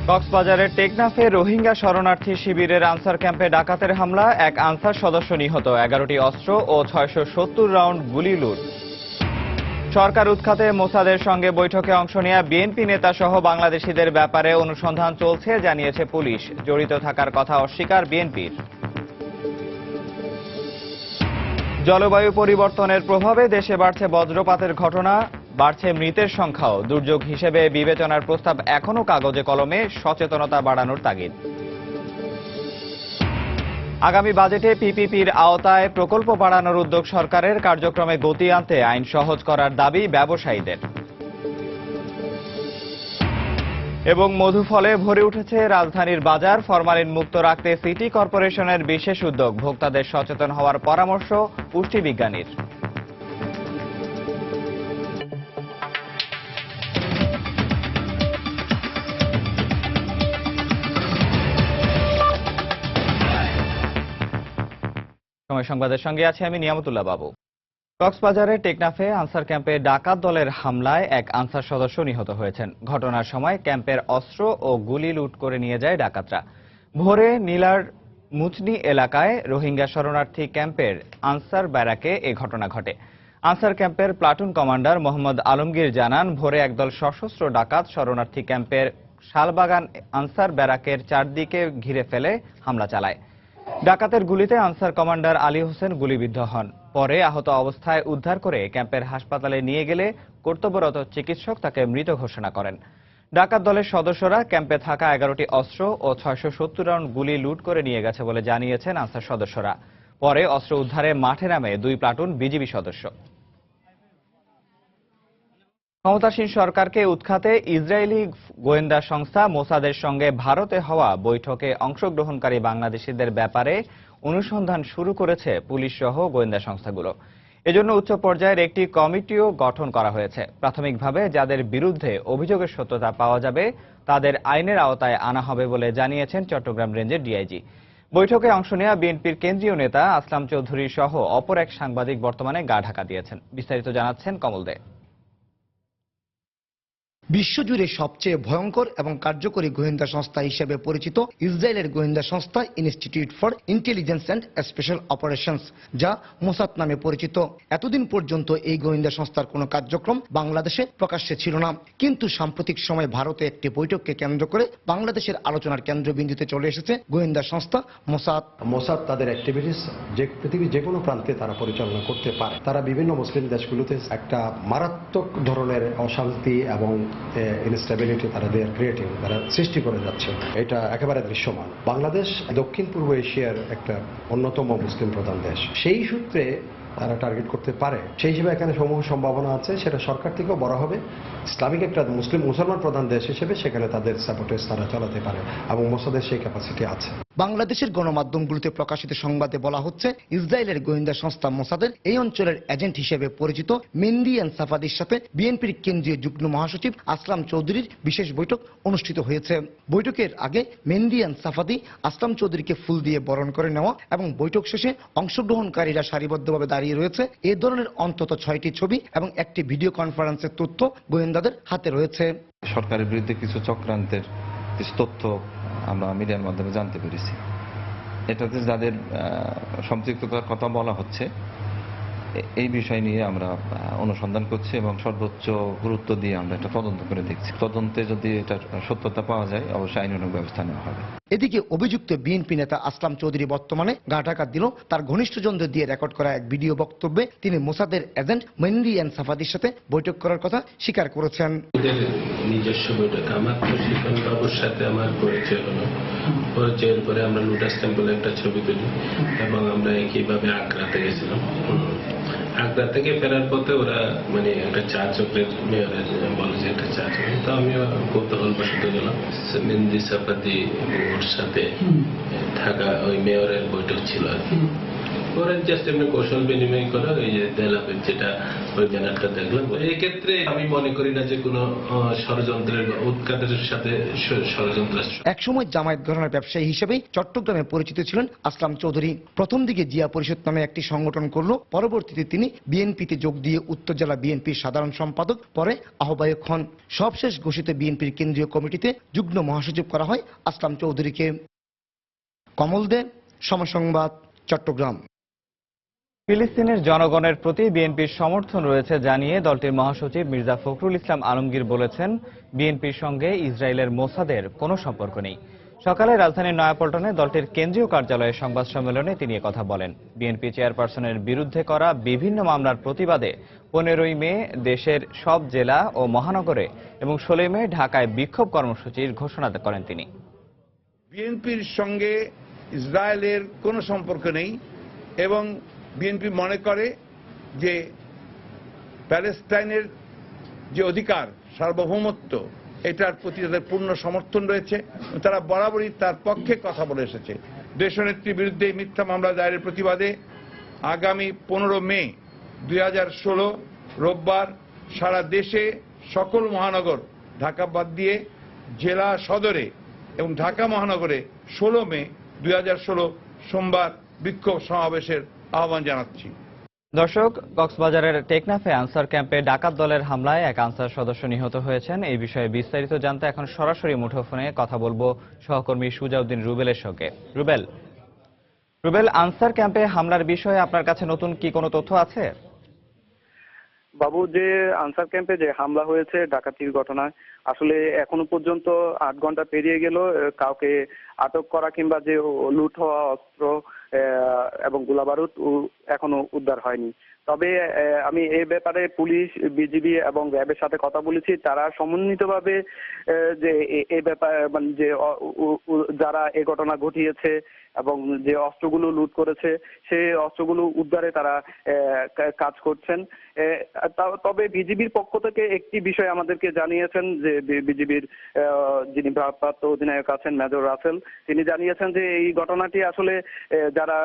কক্সবাজারের টেকনাফে রোহিঙ্গা শরণার্থী শিবিরের আনসার ক্যাম্পে ডাকাতের হামলা, এক আনসার সদস্য নিহত, 11টি অস্ত্র ও 670 রাউন্ড গুলি লুট। সরকার উৎখাতে মোসাদের সঙ্গে বৈঠকে অংশ নেয়া বিএনপি নেতা সহ বাংলাদেশিদের ব্যাপারে অনুসন্ধান চলছে জানিয়েছে পুলিশ। জড়িত থাকার কথা অস্বীকার বিএনপির। জলবায়ু পরিবর্তনের প্রভাবে দেশে বাড়ছে বজ্রপাতের ঘটনা, বাড়ছে মৃতের সংখ্যাও। দুর্যোগ হিসেবে বিবেচনার প্রস্তাব এখনো কাগজে কলমে, সচেতনতা বাড়ানোর তাগিদ। আগামী বাজেটে পিপিপির আওতায় প্রকল্প বাড়ানোর উদ্যোগ সরকারের, কার্যক্রমে গতি আনতে আইন সহজ করার দাবি ব্যবসায়ীদের। এবং মধুফলে ভরে উঠেছে রাজধানীর বাজার, ফরমালিন মুক্ত রাখতে সিটি কর্পোরেশনের বিশেষ উদ্যোগ। ভোক্তাদের সচেতন হওয়ার পরামর্শ পুষ্টিবিজ্ঞানীর। সময় সংবাদের সঙ্গে আছি আমি নিয়ামতুল্লাহ বাবু। কক্সবাজারের টেকনাফে আনসার ক্যাম্পে ডাকাত দলের হামলায় এক আনসার সদস্য নিহত হয়েছেন। ঘটনার সময় ক্যাম্পের অস্ত্র ও গুলি লুট করে নিয়ে যায় ডাকাতরা। ভোরে নীলার মুচনি এলাকায় রোহিঙ্গা শরণার্থী ক্যাম্পের আনসার ব্যারাকে এ ঘটনা ঘটে। আনসার ক্যাম্পের প্লাটুন কমান্ডার মোহাম্মদ আলমগীর জানান, ভোরে একদল সশস্ত্র ডাকাত শরণার্থী ক্যাম্পের শালবাগান আনসার ব্যারাকের চারদিকে ঘিরে ফেলে হামলা চালায়। ডাকাতের গুলিতে আনসার কমান্ডার আলী হোসেন গুলিবিদ্ধ হন। পরে আহত অবস্থায় উদ্ধার করে ক্যাম্পের হাসপাতালে নিয়ে গেলে কর্তব্যরত চিকিৎসক তাকে মৃত ঘোষণা করেন। ডাকাত দলের সদস্যরা ক্যাম্পে থাকা 11টি অস্ত্র ও 670 রাউন্ড গুলি লুট করে নিয়ে গেছে বলে জানিয়েছেন আনসার সদস্যরা। পরে অস্ত্র উদ্ধারে মাঠে নামে 2 প্লাটুন বিজিবি সদস্য। ক্ষমতাসীন সরকারকে উৎখাতে ইসরায়েলি গোয়েন্দা সংস্থা মোসাদের সঙ্গে ভারতে হওয়া বৈঠকে অংশগ্রহণকারী বাংলাদেশিদের ব্যাপারে অনুসন্ধান শুরু করেছে পুলিশ সহ গোয়েন্দা সংস্থাগুলো। এজন্য উচ্চ পর্যায়ের একটি কমিটিও গঠন করা হয়েছে। প্রাথমিকভাবে যাদের বিরুদ্ধে অভিযোগের সত্যতা পাওয়া যাবে তাদের আইনের আওতায় আনা হবে বলে জানিয়েছেন চট্টগ্রাম রেঞ্জের ডিআইজি। বৈঠকে অংশ নেওয়া বিএনপির কেন্দ্রীয় নেতা আসলাম চৌধুরী সহ অপর এক সাংবাদিক বর্তমানে গা ঢাকা দিয়েছেন। বিস্তারিত জানাচ্ছেন কমল দে। বিশ্বজুড়ে সবচেয়ে ভয়ঙ্কর এবং কার্যকরী গোয়েন্দা সংস্থা হিসেবে পরিচিত ইসরায়েলের গোয়েন্দা সংস্থা institute for intelligence and special operations, যা মোসাদ নামে পরিচিত। এতদিন পর্যন্ত এই গোয়েন্দা সংস্থার কোনো কার্যক্রম বাংলাদেশে প্রকাশ্যে ছিল না, কিন্তু সাম্প্রতিক সময়ে ভারতে একটি বৈঠককে কেন্দ্র করে বাংলাদেশের আলোচনার কেন্দ্রবিন্দুতে চলে এসেছে গোয়েন্দা সংস্থা মোসাদ। মোসাদ তাদের অ্যাক্টিভিটিস পৃথিবীর যে কোনো প্রান্তে তারা পরিচালনা করতে পারে। তারা বিভিন্ন মুসলিম দেশগুলোতে একটা মারাত্মক ধরনের অশান্তি এবং ইনস্টেবিলিটি তারা ক্রিয়েটিং, তারা সৃষ্টি করে যাচ্ছে। এটা একেবারে দৃশ্যমান। বাংলাদেশ দক্ষিণ পূর্ব এশিয়ার একটা অন্যতম মুসলিম প্রধান দেশ, সেই সূত্রে তারা টার্গেট করতে পারে। সেই হিসেবে এখানে সমূহ সম্ভাবনা আছে, সেটা সরকার থেকেও বড় হবে। ইসলামিক একটা মুসলমান প্রধান দেশ হিসেবে সেখানে তাদের সাপোর্টেজ তারা চালাতে পারে এবং মোসাদের সেই ক্যাপাসিটি আছে। বাংলাদেশের গণমাধ্যমগুলোতে প্রকাশিত সংবাদে বলা হচ্ছে, ইসরায়েলের গোয়েন্দা সংস্থা মোসাদের এই অঞ্চলের এজেন্ট হিসেবে পরিচিত মেহেদী এনসাফাদির সাথে বিএনপির কেন্দ্রীয় যুগ্ম মহাসচিব আসলাম চৌধুরীর বিশেষ বৈঠক অনুষ্ঠিত হয়েছে। বৈঠকের আগে মেহেদী এনসাফাদি আসলাম চৌধুরীকে ফুল দিয়ে বরণ করে নেওয়া এবং বৈঠক শেষে অংশগ্রহণকারীরা সারিবদ্ধভাবে দাঁড়িয়ে রয়েছে। এ ধরনের অন্তত 6টি ছবি এবং একটি ভিডিও কনফারেন্সের তথ্য গোয়েন্দাদের হাতে রয়েছে। সরকারের বিরুদ্ধে কিছু চক্রান্তের কিছু তথ্য আমরা মিডিয়ার মাধ্যমে জানতে পেরেছি। এটাতে যাদের সম্পৃক্ততার কথা বলা হচ্ছে, এই বিষয় নিয়ে আমরা অনুসন্ধান করছি এবং সর্বোচ্চ গুরুত্ব দিয়ে আমরা এটা তদন্ত করে দেখছি। তদন্তে যদি এটার সত্যতা পাওয়া যায় অবশ্যই আইনানুগ ব্যবস্থা নেওয়া হবে। এদিকে অভিযুক্ত বিএনপি নেতা আসলাম চৌধুরী বর্তমানে গা ঢাকা দিল তার ঘনিষ্ঠজনদের দিয়ে রেকর্ড করা এক ভিডিও বক্তব্যে তিনি মোসাদের এজেন্ট মেহেদী এনসাফাদির সাথে বৈঠক করার কথা স্বীকার করেছেন। নিজস্ব বৈঠক আমার প্রশিক্ষণ বাবুর সাথে আমার পরিচয় হলো। পরিচয়ের পরে আমরা লোটাস টেম্পলে একটা ছবি তুলি এবং আমরা একইভাবে আগ্রাতে গেছিলাম। আগ্রা থেকে ফেরার পথে ওরা মানে একটা চা চকলেট মেয়রের বলে যে একটা চা চকলেট, তো আমিও কৌতূহল বসত গেলাম। মেহেদী সাফাদি এবং ওর সাথে থাকা ওই মেয়রের বৈঠক ছিল আর কি। ওরা জাস্ট এমনি কৌশল বিনিময় করে ওই যে তেলাপের যেটা ওই ব্যানারটা দেখলাম। এই ক্ষেত্রে আমি মনে করি না যে কোনো ষড়যন্ত্রের উৎখাতের সাথে ষড়যন্ত্র। একসময় জামায়াত ঘরানার ব্যবসায়ী হিসেবেই চট্টগ্রামে পরিচিত ছিলেন আসলাম চৌধুরী। প্রথম দিকে জিয়া পরিষদ নামে একটি সংগঠন করল, পরবর্তীতে তিনি বিএনপিতে যোগ দিয়ে উত্তর জেলা বিএনপির সাধারণ সম্পাদক, পরে আহ্বায়ক হন। সবশেষ ঘোষিত বিএনপির কেন্দ্রীয় কমিটিতে যুগ্ম মহাসচিব করা হয় আসলাম চৌধুরীকে। কমল দে, সময় সংবাদ, চট্টগ্রাম। ফিলিস্তিনের জনগণের প্রতি বিএনপির সমর্থন রয়েছে জানিয়ে দলটির মহাসচিব মির্জা ফখরুল ইসলাম আলমগীর বলেছেন, বিএনপির সঙ্গে ইসরায়েলের মোসাদের কোনো সম্পর্ক নেই। সকালে রাজধানীর নয়াপল্টনে দলটির কেন্দ্রীয় কার্যালয়ে সংবাদ সম্মেলনে তিনি একথা বলেন। বিএনপি চেয়ারপারসনের বিরুদ্ধে করা বিভিন্ন মামলার প্রতিবাদে 15ই মে দেশের সব জেলা ও মহানগরে এবং 16 মে ঢাকায় বিক্ষোভ কর্মসূচির ঘোষণা করেন তিনি। বিএনপির সঙ্গে ইসরায়েলের কোনো সম্পর্ক নেই এবং বিএনপি মনে করে যে প্যালেস্টাইনের যে অধিকার, সার্বভৌমত্ব, এটার প্রতি তাদের পূর্ণ সমর্থন রয়েছে। তারা বরাবরই তার পক্ষে কথা বলে এসেছে। দেশনেত্রীর বিরুদ্ধে মিথ্যা মামলা দায়েরের প্রতিবাদে আগামী 15 মে 2016 রোববার সারা দেশে সকল মহানগর, ঢাকা বাদ দিয়ে জেলা সদরে এবং ঢাকা মহানগরে 16 মে 2016 সোমবার বিক্ষোভ সমাবেশের আহ্বান জানাচ্ছি। দর্শক, কক্সবাজারের টেকনাফে আনসার ক্যাম্পে ডাকাত দলের হামলায় এক আনসার সদস্য নিহত হয়েছেন। এই বিষয়ে বিস্তারিত জানতে এখন সরাসরি মুঠোফোনে কথা বলবো সহকর্মী সুজাউদ্দিন রুবেলের সঙ্গে। রুবেল, আনসার ক্যাম্পে হামলার বিষয়ে আপনার কাছে নতুন কি কোনো তথ্য আছে? বাবু, যে আনসার ক্যাম্পে যে হামলা হয়েছে ডাকাতির ঘটনায়, আসলে এখনো পর্যন্ত 8 ঘন্টা পেরিয়ে গেল, কাউকে আটক করা কিংবা যে লুট হওয়া অস্ত্র এবং গোলাবারুদ এখনো উদ্ধার হয়নি। তবে আমি এই ব্যাপারে পুলিশ, বিজিবি এবং র্যাবের সাথে কথা বলেছি। তারা সমন্বিতভাবে যে এই ব্যাপারে মানে যে যারা এই ঘটনা ঘটিয়েছে এবং যে অস্ত্রগুলো লুট করেছে সেই অস্ত্রগুলো উদ্ধারে তারা কাজ করছেন। তবে বিজিবির পক্ষ থেকে একটি বিষয় আমাদেরকে জানিয়েছেন যে বিজিবির যিনি ভারপ্রাপ্ত অধিনায়ক আছেন মেজর রাসেল, তিনি জানিয়েছেন যে এই ঘটনাটি আসলে যারা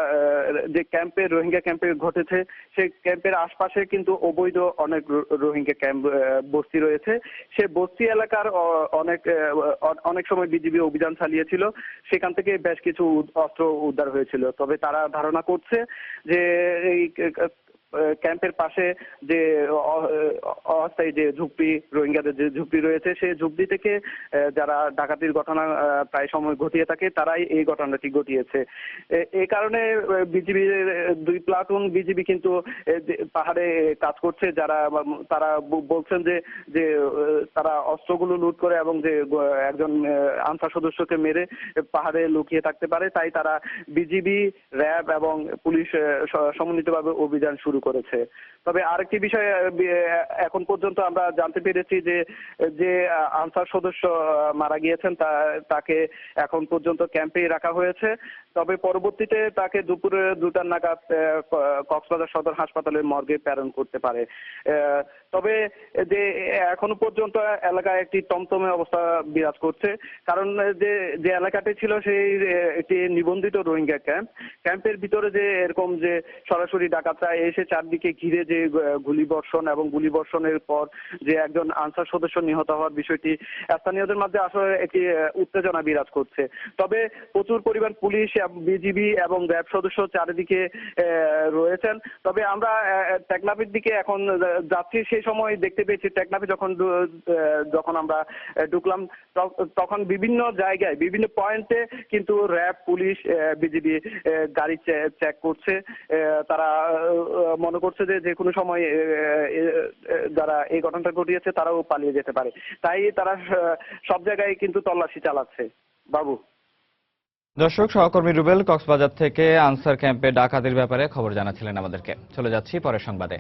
যে ক্যাম্পে রোহিঙ্গা ক্যাম্পে ঘটেছে সেই ক্যাম্পের আশপাশে কিন্তু অবৈধ অনেক রোহিঙ্গা ক্যাম্প বস্তি রয়েছে। সে বস্তি এলাকার অনেক সময় বিজিবি অভিযান চালিয়েছিল, সেখান থেকে বেশ কিছু অস্ত্র উদ্ধার হয়েছিল। তবে তারা ধারণা করছে যে এই ক্যাম্পের পাশে যে অস্থায়ী যে ঝুপড়ি, রোহিঙ্গাদের যে ঝুপড়ি রয়েছে, সেই ঝুপড়ি থেকে যারা ডাকাতির ঘটনা প্রায় সময় ঘটিয়ে থাকে তারাই এই ঘটনাটি ঘটিয়েছে। এই কারণে বিজিবির 2 প্লাটুন বিজিবি কিন্তু পাহাড়ে কাজ করছে। তারা বলছেন যে তারা অস্ত্রগুলো লুট করে এবং যে একজন আনসার সদস্যকে মেরে পাহাড়ে লুকিয়ে থাকতে পারে, তাই তারা বিজিবি, র্যাব এবং পুলিশ সমন্বিতভাবে অভিযান শুরু করেছে। তবে আরেকটি বিষয় এখন পর্যন্ত আমরা জানতে পেরেছি যে আনসার সদস্য মারা গিয়েছেন তাকে এখন পর্যন্ত ক্যাম্পেই রাখা হয়েছে। তবে পরবর্তীতে তাকে দুপুরে 2টা নাগাদ কক্সবাজার সদর হাসপাতালের মর্গে প্রেরণ করতে পারে। তবে যে এখনো পর্যন্ত এলাকায় একটি তমতমে অবস্থা বিরাজ করছে, কারণ যে এলাকাটি ছিল সেই একটি নিবন্ধিত রোহিঙ্গা ক্যাম্পের ভিতরে যে এরকম যে সরাসরি ডাকাতরা এসে চারদিকে ঘিরে যে গুলিবর্ষণ এবং গুলিবর্ষণের পর যে একজন আনসার সদস্য নিহত হওয়ার বিষয়টি স্থানীয়দের মধ্যে আসলে একটি উত্তেজনা বিরাজ করছে। তবে প্রচুর পরিমাণ পুলিশ, বিজিবি এবং র্যাব সদস্য চারিদিকে রয়েছেন। তবে আমরা টেকনাফের দিকে এখন যাচ্ছি, সেই সময় দেখতে পেয়েছি টেকনাফে যখন আমরা ঢুকলাম তখন বিভিন্ন জায়গায় বিভিন্ন পয়েন্টে কিন্তু র্যাব, পুলিশ, বিজিবি গাড়ি চেক করছে। তারা মনে করছে যে কোনো সময় যারা এই ঘটনাটা ঘটিয়েছে তারাও পালিয়ে যেতে পারে, তাই তারা সব জায়গায় কিন্তু তল্লাশি চালাচ্ছে। বাবু। দর্শক, সহকর্মী রুবেল কক্সবাজার থেকে আনসার ক্যাম্পে ডাকাতির ব্যাপারে খবর জানাচ্ছিলেন আমাদেরকে। চলে যাচ্ছি পরের সংবাদে।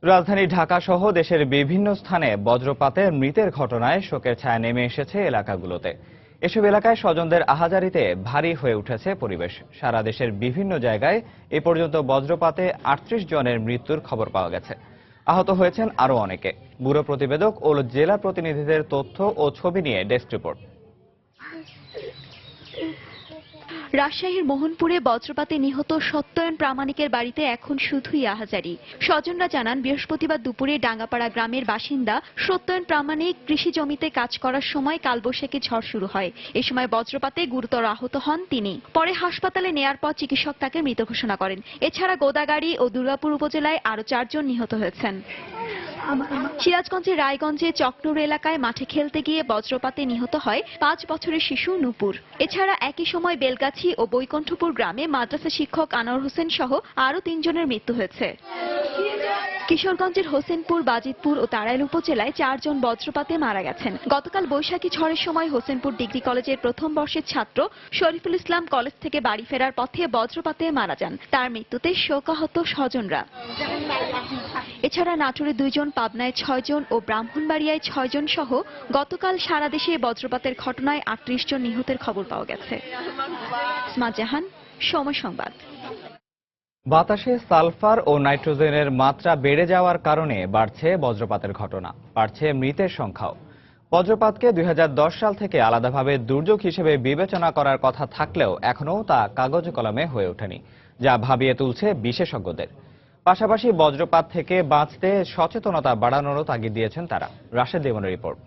রাজধানী ঢাকা সহ দেশের বিভিন্ন স্থানে বজ্রপাতে মৃতের ঘটনায় শোকের ছায়া নেমে এসেছে এলাকাগুলোতে। এসব এলাকায় স্বজনদের আহাজারিতে ভারী হয়ে উঠেছে পরিবেশ। সারা দেশের বিভিন্ন জায়গায় এ পর্যন্ত বজ্রপাতে 38 জনের মৃত্যুর খবর পাওয়া গেছে। আহত হয়েছেন আরও অনেকে। ব্যুরো প্রতিবেদক ও জেলা প্রতিনিধিদের তথ্য ও ছবি নিয়ে ডেস্ক রিপোর্ট। রাজশাহীর মোহনপুরে বজ্রপাতে নিহত সত্যয়ন প্রামাণিকের বাড়িতে এখন শুধুই আহাজারি। স্বজনরা জানান, বৃহস্পতিবার দুপুরে ডাঙ্গাপাড়া গ্রামের বাসিন্দা সত্যয়ন প্রামাণিক কৃষি জমিতে কাজ করার সময় কালবৈশাখী ঝড় শুরু হয়। এ সময় বজ্রপাতে গুরুতর আহত হন তিনি। পরে হাসপাতালে নেয়ার পর চিকিৎসক তাকে মৃত ঘোষণা করেন। এছাড়া গোদাগাড়ী ও দুর্গাপুর উপজেলায় আরো 4 জন নিহত হয়েছেন। সিরাজগঞ্জের রায়গঞ্জে চকনুর এলাকায় মাঠে খেলতে গিয়ে বজ্রপাতে নিহত হয় 5 বছরের শিশু নূপুর। এছাড়া একই সময় বেলগাছি ও বৈকুণ্ঠপুর গ্রামে মাদ্রাসা শিক্ষক আনোয়ার হোসেন সহ আরো 3 জনের মৃত্যু হয়েছে। কিশোরগঞ্জের হোসেনপুর, বাজিতপুর ও তাড়াইল উপজেলায় 4 জন বজ্রপাতে মারা গেছেন। গতকাল বৈশাখী ঝড়ের সময় হোসেনপুর ডিগ্রি কলেজের প্রথম বর্ষের ছাত্র শরীফুল ইসলাম কলেজ থেকে বাড়ি ফেরার পথে বজ্রপাতে মারা যান। তার মৃত্যুতে শোকাহত স্বজনরা। এছাড়া নাটোরে 2 জন, পাবনায় 6 জন ও ব্রাহ্মণবাড়িয়ায় 6 জন সহ গতকাল সারা দেশে বজ্রপাতের ঘটনায় 38 জন নিহতের খবর পাওয়া গেছে। ইসমাত জাহান, সময় সংবাদ। বাতাসে সালফার ও নাইট্রোজেনের মাত্রা বেড়ে যাওয়ার কারণে বাড়ছে বজ্রপাতের ঘটনা, বাড়ছে মৃতের সংখ্যাও। বজ্রপাতকে 2010 সাল থেকে আলাদাভাবে দুর্যোগ হিসেবে বিবেচনা করার কথা থাকলেও এখনও তা কাগজে কলমে হয়ে ওঠেনি, যা ভাবিয়ে তুলছে বিশেষজ্ঞদের। পাশাপাশি বজ্রপাত থেকে বাঁচতে সচেতনতা বাড়ানোরও তাগিদ দিয়েছেন তারা। রাশেদ দেওয়ানের রিপোর্ট।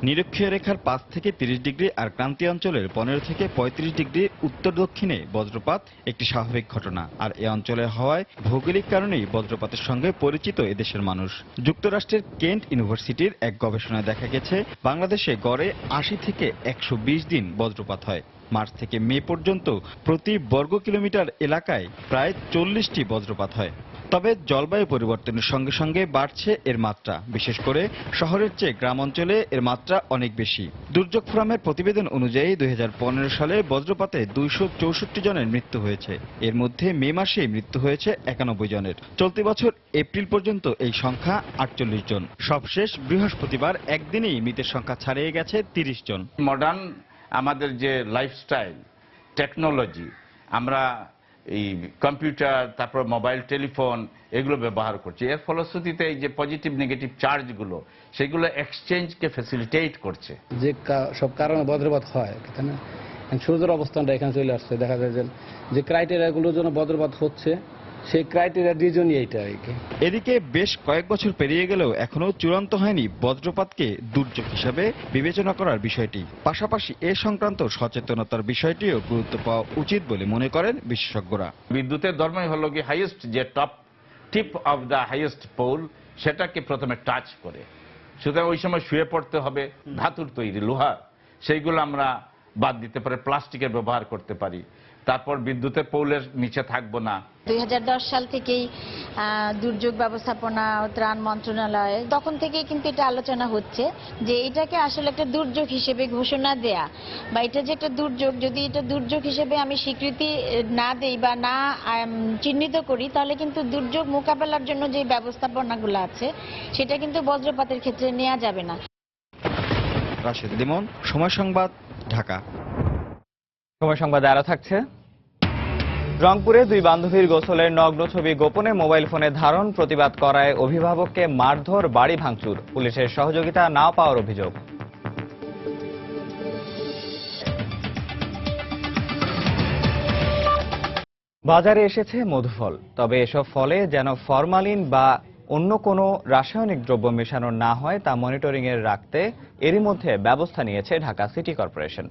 নিরক্ষীয় রেখার 5 থেকে 30 ডিগ্রি আর ক্রান্তীয় অঞ্চলের 15 থেকে 35 ডিগ্রি উত্তর দক্ষিণে বজ্রপাত একটি স্বাভাবিক ঘটনা। আর এ অঞ্চলে হওয়ায় ভৌগোলিক কারণেই বজ্রপাতের সঙ্গে পরিচিত এদেশের মানুষ। যুক্তরাষ্ট্রের কেন্ট ইউনিভার্সিটির এক গবেষণায় দেখা গেছে, বাংলাদেশে গড়ে 80 থেকে 120 দিন বজ্রপাত হয়। মার্চ থেকে মে পর্যন্ত প্রতি বর্গ কিলোমিটার এলাকায় প্রায় 40টি বজ্রপাত হয়। তবে জলবায়ু পরিবর্তনের সঙ্গে সঙ্গে বাড়ছে এর মাত্রা। বিশেষ করে শহরের চেয়ে গ্রাম অঞ্চলে এর মাত্রা অনেক বেশি। দুর্যোগ ফোরামের প্রতিবেদন অনুযায়ী 2015 সালে বজ্রপাতে 264 জনের মৃত্যু হয়েছে। এর মধ্যে মে মাসেই মৃত্যু হয়েছে 91 জনের। চলতি বছর এপ্রিল পর্যন্ত এই সংখ্যা 48 জন। সবশেষ বৃহস্পতিবার একদিনেই মৃতের সংখ্যা ছাড়িয়ে গেছে 30 জন। মডার্ন আমাদের যে লাইফস্টাইল, টেকনোলজি, আমরা এই কম্পিউটার, তারপর মোবাইল টেলিফোন এগুলো ব্যবহার করছি। এর ফলশ্রুতিতে এই যে পজিটিভ নেগেটিভ চার্জগুলো, সেগুলো এক্সচেঞ্জকে ফ্যাসিলিটেট করছে। যে সব কারণে বজ্রপাত হয়, তাই না? সূর্যের অবস্থানটা এখানে চলে আসছে, দেখা যায় যে ক্রাইটেরিয়াগুলোর জন্য বজ্রপাত হচ্ছে, সেই ক্রাইটেরিয়ার রিজনই এইটা আর কি। এদিকে বেশ কয়েক বছর পেরিয়ে গেলেও এখনো চূড়ান্ত হয়নি বজ্রপাতকে দুর্যোগ হিসাবে বিবেচনা করার বিষয়টি। পাশাপাশি এ সংক্রান্ত সচেতনতার বিষয়টিও গুরুত্ব পাওয়া উচিত বলে মনে করেন বিশেষজ্ঞরা। বিদ্যুতের ধর্মই হলো কি হাইয়েস্ট যে tip of the highest pole, সেটাকে প্রথমে টাচ করে। সুতরাং ওই সময় শুয়ে পড়তে হবে ধাতুর তৈরি, লোহার, সেইগুলো আমরা বাদ দিতে পারি, প্লাস্টিকের ব্যবহার করতে পারি। তারপর বিদ্যুতের পোলের নিচে থাকবো না। 2010 সাল থেকেই দুর্যোগ ব্যবস্থাপনা ও ত্রাণ মন্ত্রণালয়ে তখন থেকেই কিন্তু এটা আলোচনা হচ্ছে যে এটাকে আসলে একটা দুর্যোগ হিসেবে ঘোষণা দেয়া, বা এটা যে একটা দুর্যোগ, যদি এটা দুর্যোগ হিসেবে আমি স্বীকৃতি না দেই বা না চিহ্নিত করি, তাহলে কিন্তু দুর্যোগ মোকাবেলার জন্য যে ব্যবস্থাপনাগুলো আছে সেটা কিন্তু বজ্রপাতের ক্ষেত্রে নেওয়া যাবে না। রাশেদ লিমন, সময় সংবাদ, ঢাকা। সময় সংবাদে আরো থাকছে, রংপুরে 2 বান্ধবীর গোসলের নগ্ন ছবি গোপনে মোবাইল ফোনে ধারণ, প্রতিবাদ করায় অভিভাবককে মারধর, বাড়ি ভাঙচুর, পুলিশের সহযোগিতা না পাওয়ার অভিযোগ। বাজারে এসেছে মধুফল, তবে এসব ফলে যেন ফরমালিন বা অন্য কোনো রাসায়নিক দ্রব্য মেশানো না হয় তা মনিটরিংয়ে রাখতে এরই মধ্যে ব্যবস্থা নিয়েছে ঢাকা সিটি কর্পোরেশন।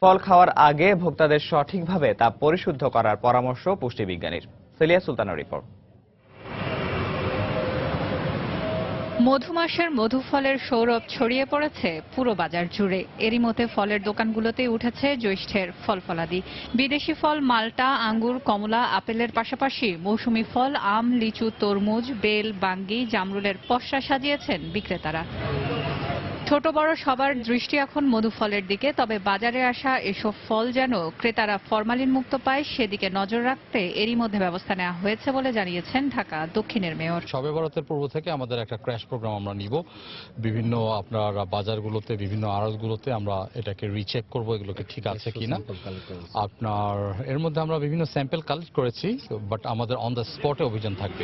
ফল খাওয়ার আগে ভোক্তাদের সঠিকভাবে তা পরিশুদ্ধ করার পরামর্শ পুষ্টিবিজ্ঞানীর। সেলিয়া সুলতানার রিপোর্ট। মধুমাসের মধুফলের সৌরভ ছড়িয়ে পড়েছে পুরো বাজার জুড়ে। এরই মধ্যে ফলের দোকানগুলোতে উঠেছে জ্যৈষ্ঠের ফলফলাদি। বিদেশি ফল মাল্টা, আঙ্গুর, কমলা, আপেলের পাশাপাশি মৌসুমী ফল আম, লিচু, তরমুজ, বেল, বাঙ্গি, জামরুলের পসরা সাজিয়েছেন বিক্রেতারা। ছোট বড় সবার দৃষ্টি এখন মধুফলের দিকে, তবে বাজারে আসা এসব ফল যেন ক্রেতারা ফরমালিন মুক্ত পায় সেদিকে নজর রাখতে এরই মধ্যে ব্যবস্থা নেওয়া হয়েছে বলে জানিয়েছেন ঢাকা দক্ষিণের মেয়র। শবে বরাতের পূর্ব থেকে আমাদের একটা ক্র্যাশ প্রোগ্রাম আমরা নিব, বিভিন্ন আপনার বাজারগুলোতে, বিভিন্ন আড়তগুলোতে আমরা এটাকে রিচেক করব এগুলোকে ঠিক আছে কিনা। আপনার এর মধ্যে আমরা বিভিন্ন স্যাম্পল কালেক্ট করেছি, বাট আমাদের অন দ্য স্পটে অভিযান থাকবে।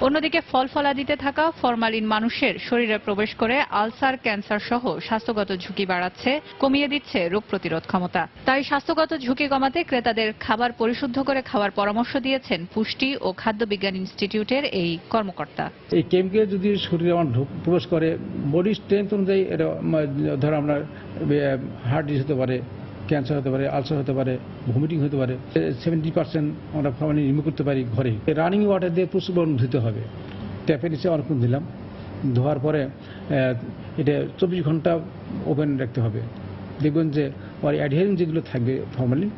অন্যদিকে ফল ফলাদিতে থাকা ফরমালিন মানুষের শরীরে প্রবেশ করে আলসার, ক্যান্সার সহ স্বাস্থ্যগত ঝুঁকি বাড়াচ্ছে, কমিয়ে দিচ্ছে রোগ প্রতিরোধ ক্ষমতা। তাই স্বাস্থ্যগত ঝুঁকি কমাতে ক্রেতাদের খাবার পরিশুদ্ধ করে খাওয়ার পরামর্শ দিয়েছেন পুষ্টি ও খাদ্য বিজ্ঞান ইনস্টিটিউটের এই কর্মকর্তা। এই কেমিক্যাল যদি শরীরে আমার প্রবেশ করে, বডি স্ট্রেংথ অনুযায়ী এটা ধর আমরা হার্ট ডিজিজ হতে পারে, ক্যান্সার হতে পারে, আলসার হতে পারে, ভমিটিং হতে পারে। 70% আমরা ফরমালিন রিমুভ করতে পারি ঘরে। রানিং ওয়াটার দিয়ে প্রচুর পরিমাণে ধুতে হবে। ট্যাপের নিচে অনেকক্ষণ দিলাম, ধোয়ার পরে এটা 24 ঘন্টা ওপেন রাখতে হবে। দেখবেন যে ওর অ্যাডহেরিং যেগুলো থাকবে ফরমালিন,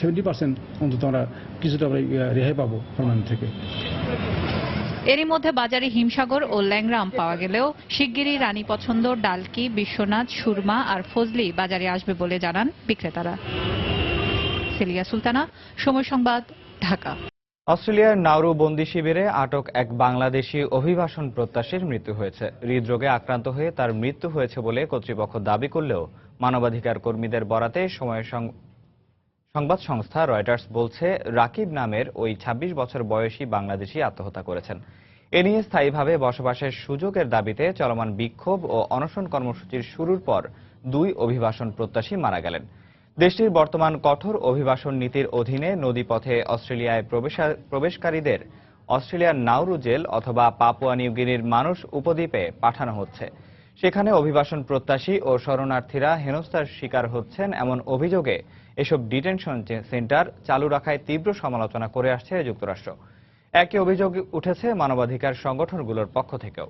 70% অন্তত আমরা কিছুটা আমরা রেহাই পাবো ফরমালিন থেকে। এরই মধ্যে বাজারে হিমসাগর ও ল্যাংড়া আম পাওয়া গেলেও শিগগিরই রানী পছন্দ, ডালকি, বিশ্বনাথ, সুরমা আর ফজলি বাজারে আসবে বলে জানান বিক্রেতারা। সেলিয়া সুলতানা, সময় সংবাদ, ঢাকা। অস্ট্রেলিয়ার নাউরু বন্দি শিবিরে আটক এক বাংলাদেশি অভিবাসন প্রত্যাশীর মৃত্যু হয়েছে। হৃদরোগে আক্রান্ত হয়ে তার মৃত্যু হয়েছে বলে কর্তৃপক্ষ দাবি করলেও মানবাধিকার কর্মীদের বরাতে সংবাদ সংস্থা রয়টার্স বলছে রাকিব নামের ওই 26 বছর বয়সী বাংলাদেশি আত্মহত্যা করেছেন। এ নিয়ে স্থায়ীভাবে বসবাসের সুযোগের দাবিতে চলমান বিক্ষোভ ও অনশন কর্মসূচির শুরুর পর 2 অভিবাসন প্রত্যাশী মারা গেলেন। দেশটির বর্তমান কঠোর অভিবাসন নীতির অধীনে নদীপথে অস্ট্রেলিয়ায় প্রবেশকারীদের অস্ট্রেলিয়ার নাউরু জেল অথবা পাপুয়া নিউগিনির মানুষ উপদ্বীপে পাঠানো হচ্ছে। সেখানে অভিবাসন প্রত্যাশী ও শরণার্থীরা হেনস্থার শিকার হচ্ছেন এমন অভিযোগে এসব ডিটেনশন সেন্টার চালু রাখায় তীব্র সমালোচনা করে আসছে যুক্তরাষ্ট্র। একই অভিযোগ উঠেছে মানবাধিকার সংগঠনগুলোর পক্ষ থেকেও।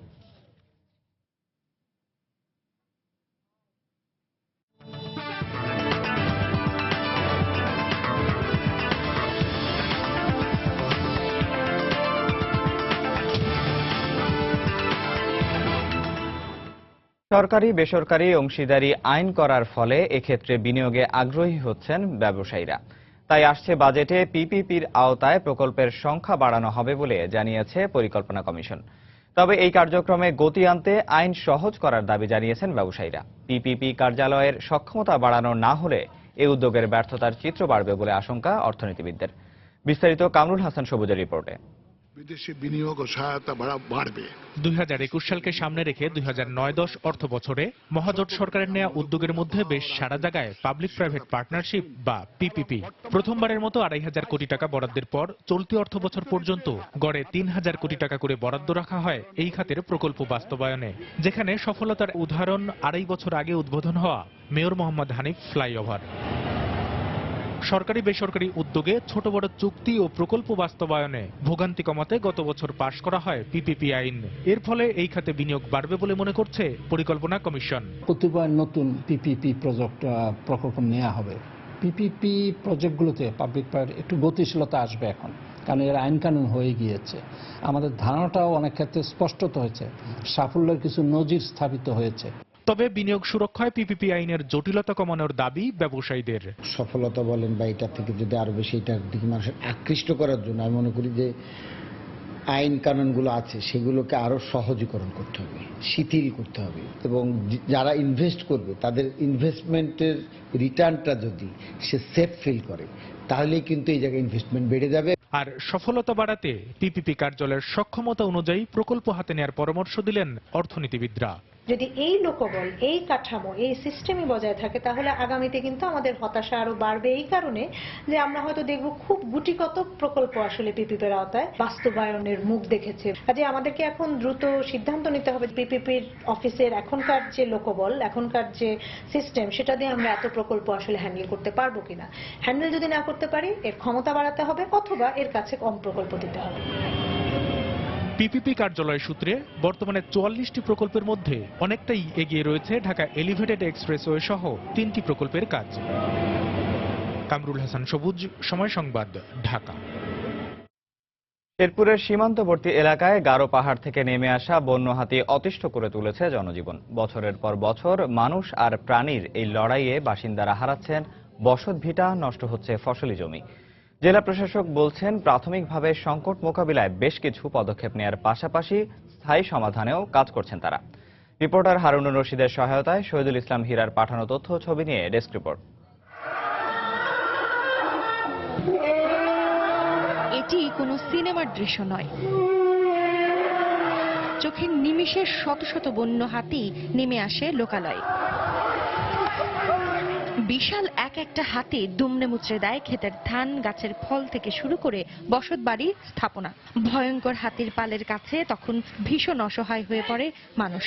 সরকারি বেসরকারি অংশীদারি আইন করার ফলে এক্ষেত্রে বিনিয়োগে আগ্রহী হচ্ছেন ব্যবসায়ীরা। তাই আসছে বাজেটে পিপিপির আওতায় প্রকল্পের সংখ্যা বাড়ানো হবে বলে জানিয়েছে পরিকল্পনা কমিশন। তবে এই কার্যক্রমে গতি আনতে আইন সহজ করার দাবি জানিয়েছেন ব্যবসায়ীরা। পিপিপি কার্যালয়ের সক্ষমতা বাড়ানো না হলে এই উদ্যোগের ব্যর্থতার চিত্র বাড়বে বলে আশঙ্কা অর্থনীতিবিদদের। বিস্তারিত কামরুল হাসান সবুজের রিপোর্টে। বিদেশি বিনিয়োগ ও সহায়তা বাড়বে। 2021 সালকে সামনে রেখে 2009-10 অর্থ বছরে মহাজোট সরকারের নেওয়া উদ্যোগের মধ্যে বেশ সাড়া জাগায় পাবলিক প্রাইভেট পার্টনারশিপ বা পিপিপি। প্রথমবারের মতো 2,500 কোটি টাকা বরাদ্দের পর চলতি অর্থ বছর পর্যন্ত গড়ে 3,000 কোটি টাকা করে বরাদ্দ রাখা হয় এই খাতের প্রকল্প বাস্তবায়নে, যেখানে সফলতার উদাহরণ 2.5 বছর আগে উদ্বোধন হওয়া মেয়র মোহাম্মদ হানিফ ফ্লাইওভার। সরকারি বেসরকারি উদ্যোগে ছোট বড় চুক্তি ও প্রকল্প বাস্তবায়নে ভোগান্তি কমাতে গত বছর পাশ করা হয় পিপিপি আইন। এর ফলে এই খাতে বিনিয়োগ বাড়বে বলে মনে করছে পরিকল্পনা কমিশন। কতিপয় নতুন পিপিপি প্রকল্প নেওয়া হবে। পিপিপি প্রজেক্টগুলোতে পাবলিক প্রাইভেট একটু গতিশীলতা আসবে এখন, কারণ এর আইন কানুন হয়ে গিয়েছে। আমাদের ধারণাটাও অনেক ক্ষেত্রে স্পষ্টত হয়েছে, সাফল্যের কিছু নজির স্থাপিত হয়েছে। তবে বিনিয়োগ সুরক্ষায় পিপিপি আইনের জটিলতা কমানোর দাবি ব্যবসায়ীদের। সফলতা বলেন বা এটা থেকে যদি আরো বেশি এটার দিকে মানুষের আকৃষ্ট করার জন্য আমি মনে করি যে আইন কানুনগুলো আছে সেগুলোকে আরো সহজীকরণ করতে হবে, শিথিল করতে হবে, এবং যারা ইনভেস্ট করবে তাদের ইনভেস্টমেন্টের রিটার্নটা যদি সে সেফ ফিল করে তাহলেই কিন্তু এই জায়গায় ইনভেস্টমেন্ট বেড়ে যাবে। আর সফলতা বাড়াতে পিপিপি কার্যালয়ের সক্ষমতা অনুযায়ী প্রকল্প হাতে নেওয়ার পরামর্শ দিলেন অর্থনীতিবিদরা। যদি এই লোকবল, এই কাঠামো, এই সিস্টেমই বজায় থাকে তাহলে আগামীতে কিন্তু আমাদের হতাশা আরো বাড়বে। এই কারণে যে আমরা হয়তো দেখব খুব গুটিকত প্রকল্প আসলে পিপিপির আওতায় বাস্তবায়নের মুখ দেখেছে। কাজে আমাদেরকে এখন দ্রুত সিদ্ধান্ত নিতে হবে পিপিপির অফিসের এখনকার যে লোকবল, এখনকার যে সিস্টেম, সেটা দিয়ে আমরা এত প্রকল্প আসলে হ্যান্ডেল করতে পারবো কিনা। হ্যান্ডেল যদি না করতে পারি এর ক্ষমতা বাড়াতে হবে অথবা এর কাছে কম প্রকল্প দিতে হবে। পিপিপি কার্যালয় সূত্রে বর্তমানে 44টি প্রকল্পের মধ্যে অনেকটাই এগিয়ে রয়েছে ঢাকা এলিভেটেড এক্সপ্রেসওয়ে সহ 3টি প্রকল্পের কাজ। কামরুল হাসান সবুজ, সময় সংবাদ, ঢাকা। শেরপুরের সীমান্তবর্তী এলাকায় গারো পাহাড় থেকে নেমে আসা বন্য হাতি অতিষ্ঠ করে তুলেছে জনজীবন। বছরের পর বছর মানুষ আর প্রাণীর এই লড়াইয়ে বাসিন্দারা হারাচ্ছেন বসত ভিটা, নষ্ট হচ্ছে ফসলি জমি। জেলা প্রশাসক বলছেন প্রাথমিকভাবে সংকট মোকাবিলায় বেশ কিছু পদক্ষেপ নেওয়ার পাশাপাশি স্থায়ী সমাধানেও কাজ করছেন তারা। রিপোর্টার হারুনুর রশিদের সহায়তায় শহীদুল ইসলাম হীরার পাঠানো তথ্য ছবি নিয়ে ডেস্ক রিপোর্ট। এটি কোনো সিনেমার দৃশ্য নয়, চোখের নিমিষে শত শত বন্য হাতি নেমে আসে লোকালয়ে। বিশাল একটা হাতি দুমড়ে মুচড়ে দেয় ক্ষেতের ধান, গাছের ফল থেকে শুরু করে বসত বাড়ির স্থাপনা। ভয়ঙ্কর হাতির পালের কাছে তখন ভীষণ অসহায় হয়ে পড়ে মানুষ।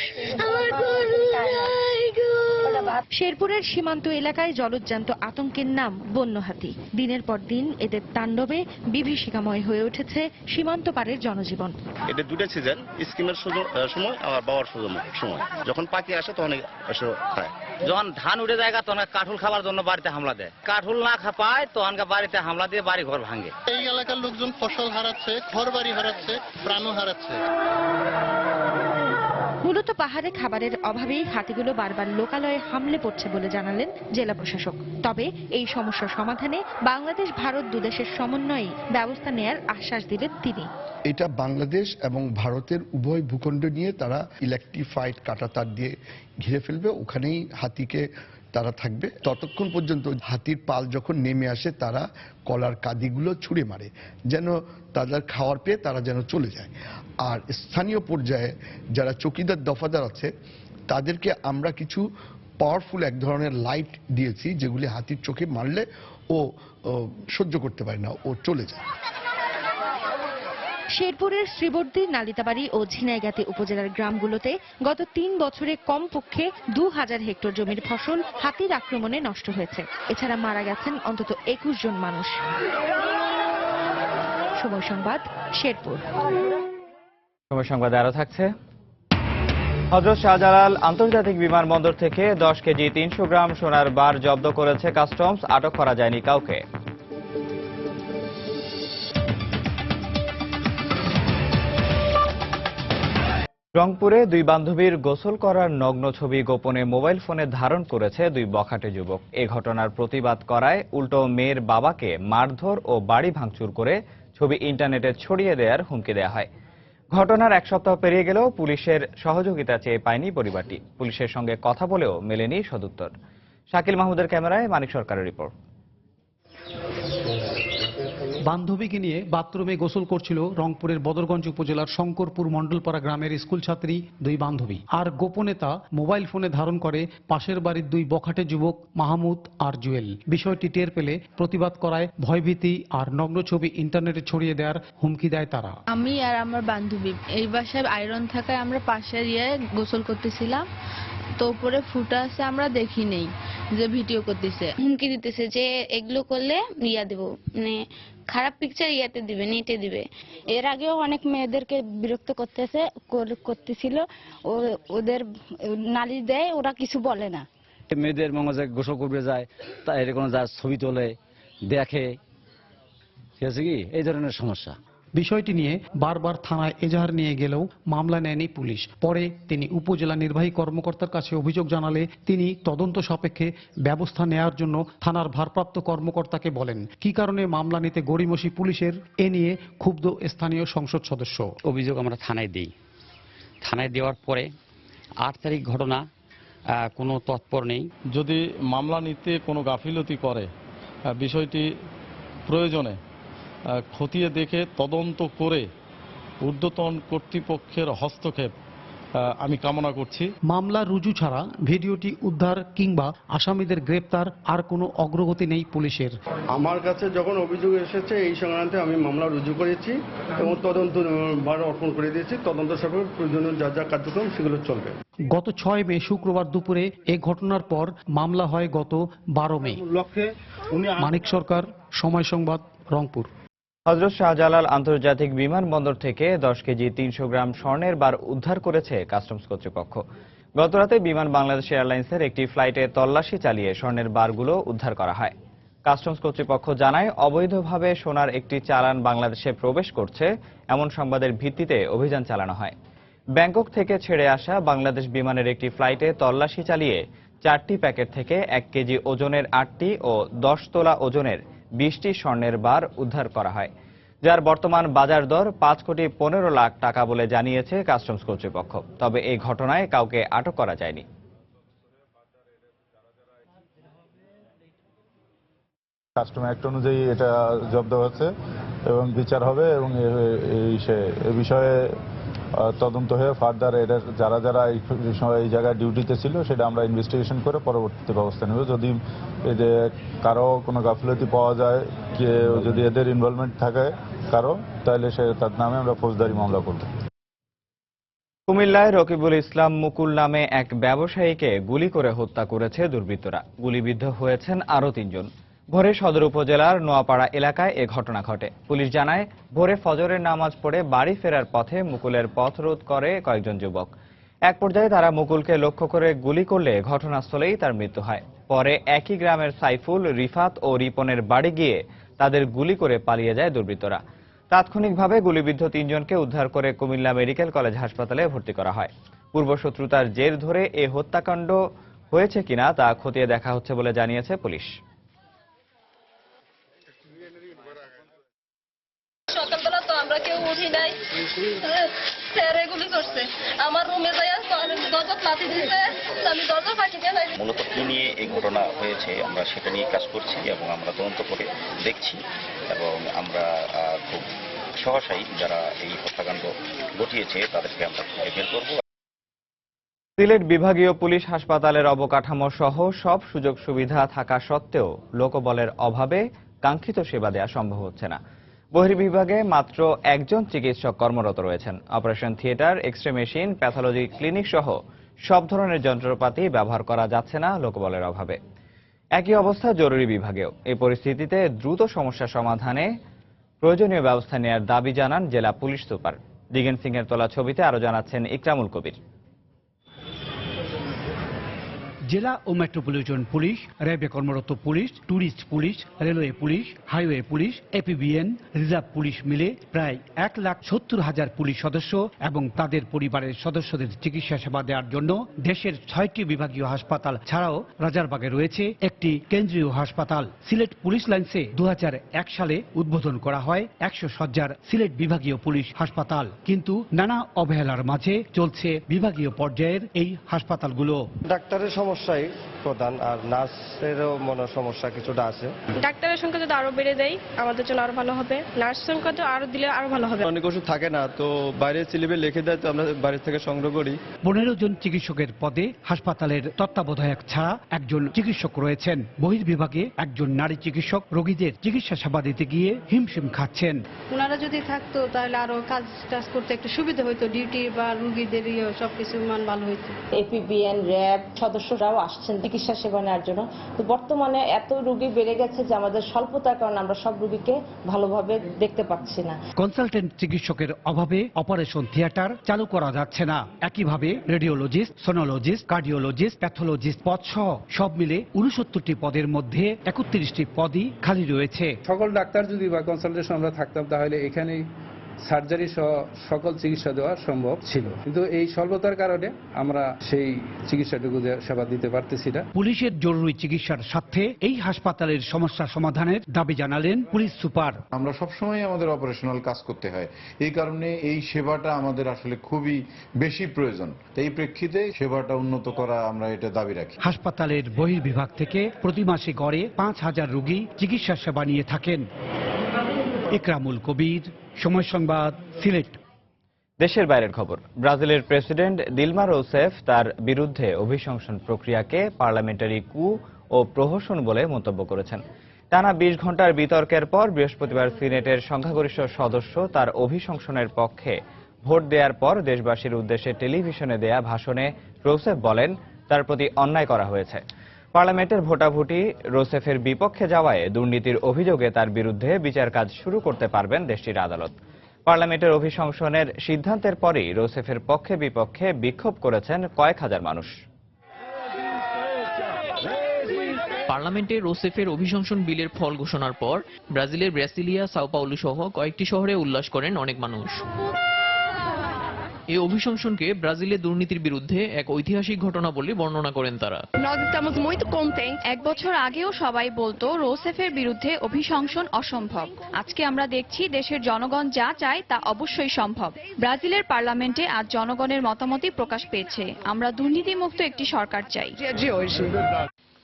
শেরপুরের সীমান্ত এলাকায় জলজ্যান্ত আতঙ্কের নাম বন্য হাতি। দিনের পর দিন এদের তাণ্ডবে বিভীষিকাময় হয়ে উঠেছে সীমান্ত পারের জনজীবন। এটা দুটো সিজন, স্কিমের সময় আর বাওয়ার সময়। যখন পাখি আসে তখন খায়। যখন ধান উঠে যায় তখন কাঠুল খাবার জন্য বাড়িতে হামলা দেয়। কাঠুল না পায় তখন বাড়িতে হামলা দিয়ে বাড়ি ঘর ভাঙে। এই এলাকার লোকজন ফসল হারাচ্ছে, ঘর বাড়ি হারাচ্ছে, প্রাণও হারাচ্ছে। মূলত পাহাড়ে খাবারের অভাবেই হাতিগুলো বারবার লোকালয়ে হামলে পড়ছে বলে জানালেন জেলা প্রশাসক। তবে এই সমস্যার সমাধানে বাংলাদেশ ভারত দুদেশের সমন্বয়ে ব্যবস্থা নেয়ার আশ্বাস দিলেন তিনি। এটা বাংলাদেশ এবং ভারতের উভয় ভূখণ্ড নিয়ে তারা ইলেকট্রিফাইড কাঁটাতার দিয়ে ঘিরে ফেলবে, ওখানেই হাতিকে তারা থাকবে। ততক্ষণ পর্যন্ত হাতির পাল যখন নেমে আসে তারা কলার কাঁদিগুলো ছুঁড়ে মারে, যেন তাদের খাওয়ার পেয়ে তারা যেন চলে যায়। আর স্থানীয় পর্যায়ে যারা চকিদার দফাদার আছে তাদেরকে আমরা কিছু পাওয়ারফুল এক ধরনের লাইট দিয়েছি, যেগুলি হাতির চোখে মারলে ও সহ্য করতে পারে না, ও চলে যায়। শেরপুরের শ্রীবর্দী, নালিতাবাড়ি ও ঝিনাইগাতি উপজেলার গ্রামগুলোতে গত 3 বছরে কমপক্ষে 2000 হেক্টর জমির ফসল হাতির আক্রমণে নষ্ট হয়েছে। এছাড়া মারা গেছেন অন্তত 21 জন মানুষ। সময় সংবাদ, শেরপুর। সময় সংবাদে আরো থাকছে। হযরত শাহজালাল আন্তর্জাতিক বিমানবন্দর থেকে 10 কেজি 300 গ্রাম সোনার বার জব্দ করেছে কাস্টমস। আটক করা যায়নি কাউকে। রংপুরে দুই বান্ধবীর গোসল করার নগ্ন ছবি গোপনে মোবাইল ফোনে ধারণ করেছে দুই বখাটে যুবক। এ ঘটনার প্রতিবাদ করায় উল্টো মেয়ের বাবাকে মারধর ও বাড়ি ভাঙচুর করে ছবি ইন্টারনেটে ছড়িয়ে দেওয়ার হুমকি দেওয়া হয়। ঘটনার 1 সপ্তাহ পেরিয়ে গেলেও পুলিশের সহযোগিতা চেয়ে পায়নি পরিবারটি। পুলিশের সঙ্গে কথা বলেও মেলেনি সদুত্তর। শাকিল মাহমুদের ক্যামেরায় মানিক সরকারের রিপোর্ট। বান্ধবীকে নিয়ে বাথরুমে গোসল করছিল রংপুরের বদরগঞ্জ উপজেলার শঙ্করপুর মণ্ডলপাড়া গ্রামের স্কুল ছাত্রী দুই বান্ধবী। আর গোপনে তা মোবাইল ফোনে ধারণ করে পাশের বাড়ির দুই বখাটে যুবক মাহমুদ আর জুয়েল। বিষয়টি টের পেলে প্রতিবাদ করায় ভয়ভীতি আর নগ্ন ছবি ইন্টারনেটে ছড়িয়ে দেওয়ার হুমকি দেয় তারা। আমি আর আমার বান্ধবী এই বাসায় আয়রন থাকায় আমরা পাশের গোসল করতেছিলাম, তো উপরে ফুটা আছে, আমরা দেখি নেই যে ভিডিও করতেছে, হুমকি দিতেছে যে এগুলো করলে দেব, মানে খারাপ পিকচার দিবে, নেটে দিবে। এর আগেও অনেক মেয়েদেরকে বিরক্ত করতেছিল, ওদের নালিশ দেয়, ওরা কিছু বলে না। মেয়েদের মঙ্গলে গোসল করবে যায়, তা এরকম যা ছবি তোলে দেখে, ঠিক আছে কি, এই ধরনের সমস্যা। বিষয়টি নিয়ে বারবার থানায় এজাহার নিয়ে গেলেও মামলা নেয়নি পুলিশ। পরে তিনি উপজেলা নির্বাহী কর্মকর্তার কাছে অভিযোগ জানালে তিনি তদন্ত সাপেক্ষে ব্যবস্থা নেওয়ার জন্য থানার ভারপ্রাপ্ত কর্মকর্তাকে বলেন। কি কারণে মামলা নিতে গড়িমসি পুলিশের, এ নিয়ে ক্ষুব্ধ স্থানীয় সংসদ সদস্য। অভিযোগ আমরা থানায় দিই, থানায় দেওয়ার পরে 8 তারিখ ঘটনা, কোনো তৎপর নেই। যদি মামলা নিতে কোনো গাফিলতি করে, বিষয়টি প্রয়োজনে খতিয়ে দেখে তদন্ত করে ঊর্ধ্বতন কর্তৃপক্ষের হস্তক্ষেপ আমি কামনা করছি। মামলা রুজু ছাড়া ভিডিওটি উদ্ধার কিংবা আসামিদের গ্রেপ্তার আর কোনো অগ্রগতি নেই পুলিশের। আমার কাছে যখন অভিযোগ এসেছে এই সংক্রান্তে আমি মামলা রুজু করেছি এবং তদন্ত ভার অর্পণ করে দিয়েছি। তদন্ত সাপেক্ষে প্রয়োজনীয় যা যা কার্যক্রম সেগুলো চলবে। গত 6 মে শুক্রবার দুপুরে এ ঘটনার পর মামলা হয় গত 12 মে। মানিক সরকার, সময় সংবাদ, রংপুর। হযরত শাহজালাল আন্তর্জাতিক বিমানবন্দর থেকে 10 কেজি 300 গ্রাম স্বর্ণের বার উদ্ধার করেছে কাস্টমস কর্তৃপক্ষ। গতরাতে বিমান বাংলাদেশ এয়ারলাইন্সের একটি ফ্লাইটে তল্লাশি চালিয়ে স্বর্ণের বারগুলো উদ্ধার করা হয়। কাস্টমস কর্তৃপক্ষ জানায়, অবৈধভাবে সোনার একটি চালান বাংলাদেশে প্রবেশ করছে এমন সংবাদের ভিত্তিতে অভিযান চালানো হয়। ব্যাংকক থেকে ছেড়ে আসা বাংলাদেশ বিমানের একটি ফ্লাইটে তল্লাশি চালিয়ে 4টি প্যাকেট থেকে 1 কেজি ওজনের 8টি ও 10 তোলা ওজনের 20টি স্বর্ণের বার উদ্ধার করা হয়, যার বর্তমান বাজার দর 5 কোটি 15 লাখ টাকা বলে জানিয়েছে কাস্টমস কর্তৃপক্ষ। তবে এই ঘটনায় কাউকে আটক করা যায়নি। কাস্টম অ্যাক্ট অনুযায়ী এটা জব্দ হচ্ছে এবং বিচার হবে এবং এই বিষয়ে তদন্ত হয়ে ফার্দার এটা যারা যারা এই জায়গায় ডিউটিতে ছিল সেটা আমরা ইনভেস্টিগেশন করে পরবর্তীতে ব্যবস্থা নেব। যদি কারো কোনো গাফিলতি পাওয়া যায়, যদি এদের ইনভলভমেন্ট থাকে কারো, তাহলে তার নামে আমরা ফৌজদারি মামলা করব। কুমিল্লায় রকিবুল ইসলাম মুকুল নামে এক ব্যবসায়ীকে গুলি করে হত্যা করেছে দুর্বৃত্তরা। গুলিবিদ্ধ হয়েছেন আরও 3 জন। ভোরে সদর উপজেলার নোয়াপাড়া এলাকায় এ ঘটনা ঘটে। পুলিশ জানায়, ভোরে ফজরের নামাজ পড়ে বাড়ি ফেরার পথে মুকুলের পথ রোধ করে কয়েকজন যুবক। এক পর্যায়ে তারা মুকুলকে লক্ষ্য করে গুলি করলে ঘটনাস্থলেই তার মৃত্যু হয়। পরে একই গ্রামের সাইফুল, রিফাত ও রিপনের বাড়ি গিয়ে তাদের গুলি করে পালিয়ে যায় দুর্বৃত্তরা। তাৎক্ষণিকভাবে গুলিবিদ্ধ 3 জনকে উদ্ধার করে কুমিল্লা মেডিকেল কলেজ হাসপাতালে ভর্তি করা হয়। পূর্বশত্রুতার জের ধরে এ হত্যাকাণ্ড হয়েছে কিনা তা খতিয়ে দেখা হচ্ছে বলে জানিয়েছে পুলিশ। সকালবেলা তো আমরা কেউ উঠি নাই, স্যারে গুলি করছে। আমার রুমে যাই দরজা লাথি দিচ্ছে, আমি দরজা ফাঁকি দিয়ে নাই। মূলত কি নিয়ে এই ঘটনা হয়েছে আমরা সেটা নিয়ে কাজ করছি এবং আমরা তদন্ত করে দেখছি এবং আমরা খুব সহসাই যারা এই হত্যাকাণ্ড ঘটিয়েছে তাদেরকে আমরা খুঁজে বের করব। সিলেট বিভাগীয় পুলিশ হাসপাতালের অবকাঠামো সহ সব সুযোগ সুবিধা থাকা সত্ত্বেও লোকবলের অভাবে কাঙ্ক্ষিত সেবা দেওয়া সম্ভব হচ্ছে না। বহির্বিভাগে মাত্র 1 জন চিকিৎসক কর্মরত রয়েছেন। Operation theatre, x-ray machine, pathology clinic সহ সব ধরনের যন্ত্রপাতি ব্যবহার করা যাচ্ছে না লোকবলের অভাবে। একই অবস্থা জরুরি বিভাগেও। এই পরিস্থিতিতে দ্রুত সমস্যা সমাধানে প্রয়োজনীয় ব্যবস্থা নেওয়ার দাবি জানান জেলা পুলিশ সুপার। দিগেন সিং এর তোলা ছবিতে আরো জানাচ্ছেন ইকরামুল কবির। জেলা ও মেট্রোপলিটন পুলিশ, র্যাবে কর্মরত police, tourist police, railway police, highway police, APBN, reserve police মিলে প্রায় 1,70,000 পুলিশ সদস্য এবং তাদের পরিবারের সদস্যদের চিকিৎসা সেবা দেওয়ার জন্য দেশের 6টি বিভাগীয় হাসপাতাল ছাড়াও রাজারবাগে রয়েছে একটি কেন্দ্রীয় হাসপাতাল। সিলেট পুলিশ লাইন্সে 2001 সালে উদ্বোধন করা হয় 100 শয্যার সিলেট বিভাগীয় পুলিশ হাসপাতাল, কিন্তু নানা অবহেলার মাঝে চলছে বিভাগীয় পর্যায়ের এই হাসপাতালগুলো। ডাক্তারের সমস্যাই প্রধান, আর নার্সেরও মনে সমস্যা কিছুটা আছে। ডাক্তারের সংখ্যা যদি আরো বেড়ে দেয় আমাদের জন্য আরো ভালো হবে, নার্স সংখ্যা তো আরো দিলে আরো ভালো হবে। অনেক ওষুধ থাকে না, তো বাইরে সিলিপে লিখে দেয়, তো আমরা বাইরে থেকে সংগ্রহ করি। 15 জন চিকিৎসকের পদে হাসপাতালের তত্ত্বাবধায়ক ছাড়া 1 জন চিকিৎসক রয়েছেন। বহির্বিভাগে 1 জন নারী চিকিৎসক রোগীদের চিকিৎসা সেবা দিতে গিয়ে হিমশিম খাচ্ছেন। ওনারা যদি থাকতো তাহলে আরো কাজ টাজ করতে একটু সুবিধা হতো, ডিউটি বা রোগীদের সবকিছু মান ভালো হইতো। এপিবিএন, র্যাব সদস্যরাও আসছেন চিকিৎসা সেবা নেওয়ার জন্য। তো বর্তমানে এত রোগী বেড়ে গেছে যে আমাদের স্বল্পতার কারণে আমরা সব রোগীকে ভালোভাবে দেখতে পাচ্ছি না। কনসালটেন্ট চিকিৎসকের অভাবে অপারেশন থিয়েটার চালু করা যাচ্ছে না। একইভাবে রেডিওলজিস্ট, সোনোলজিস্ট, কার্ডিওলজিস্ট, প্যাথোলজিস্ট পদ সহ সব মিলে 69টি পদের মধ্যে 31টি পদই খালি রয়েছে। সকল ডাক্তার যদি বা কনসালটেশন আমরা থাকতাম তাহলে এখানেই সার্জারি সহ সকল চিকিৎসা দেওয়া সম্ভব ছিল, কিন্তু এই স্বল্পতার কারণে আমরা সেই চিকিৎসাটুকু সেবা দিতে পারতেছি না। পুলিশের জরুরি চিকিৎসার স্বার্থে এই হাসপাতালের সমস্যা সমাধানের দাবি জানালেন পুলিশ সুপার। আমরা সবসময় আমাদের অপারেশনাল কাজ করতে হয়, এই কারণে এই সেবাটা আমাদের আসলে খুবই বেশি প্রয়োজন। এই প্রেক্ষিতে সেবাটা উন্নত করা আমরা এটা দাবি রাখি। হাসপাতালের বহির্বিভাগ থেকে প্রতি মাসে গড়ে 5,000 রোগী চিকিৎসা সেবা নিয়ে থাকেন। ইকরামুল কবির, সময় সংবাদ, সিলেট। দেশের বাইরের খবর। ব্রাজিলের প্রেসিডেন্ট দিলমা রোসেফ তার বিরুদ্ধে অভিশংসন প্রক্রিয়াকে পার্লামেন্টারি কু ও প্রহসন বলে মন্তব্য করেছেন। টানা 20 ঘন্টার বিতর্কের পর বৃহস্পতিবার সিনেটের সংখ্যাগরিষ্ঠ সদস্য তার অভিশংসনের পক্ষে ভোট দেওয়ার পর দেশবাসীর উদ্দেশ্যে টেলিভিশনে দেয়া ভাষণে রোসেফ বলেন তার প্রতি অন্যায় করা হয়েছে। পার্লামেন্টের ভোটাভুটি রোসেফের বিপক্ষে যাওয়ায় দুর্নীতির অভিযোগে তার বিরুদ্ধে বিচার কাজ শুরু করতে পারবেন দেশটির আদালত। পার্লামেন্টের অভিশংসনের সিদ্ধান্তের পরই রোসেফের পক্ষে বিপক্ষে বিক্ষোভ করেছেন কয়েক হাজার মানুষ। পার্লামেন্টে রোসেফের অভিশংসন বিলের ফল ঘোষণার পর ব্রাজিলের ব্রাসিলিয়া, সাও পাউলো সহ কয়েকটি শহরে উল্লাস করেন অনেক মানুষ। এই অভিশংসনকে ব্রাজিলের দুর্নীতির বিরুদ্ধে এক ঐতিহাসিক ঘটনা বলে বর্ণনা করেন তারা। 1 বছর আগেও সবাই বলতো রোসেফের বিরুদ্ধে অভিশংসন অসম্ভব। আজকে আমরা দেখছি দেশের জনগণ যা চায় তা অবশ্যই সম্ভব। ব্রাজিলের পার্লামেন্টে আজ জনগণের মতামতই প্রকাশ পেয়েছে। আমরা দুর্নীতিমুক্ত একটি সরকার চাই।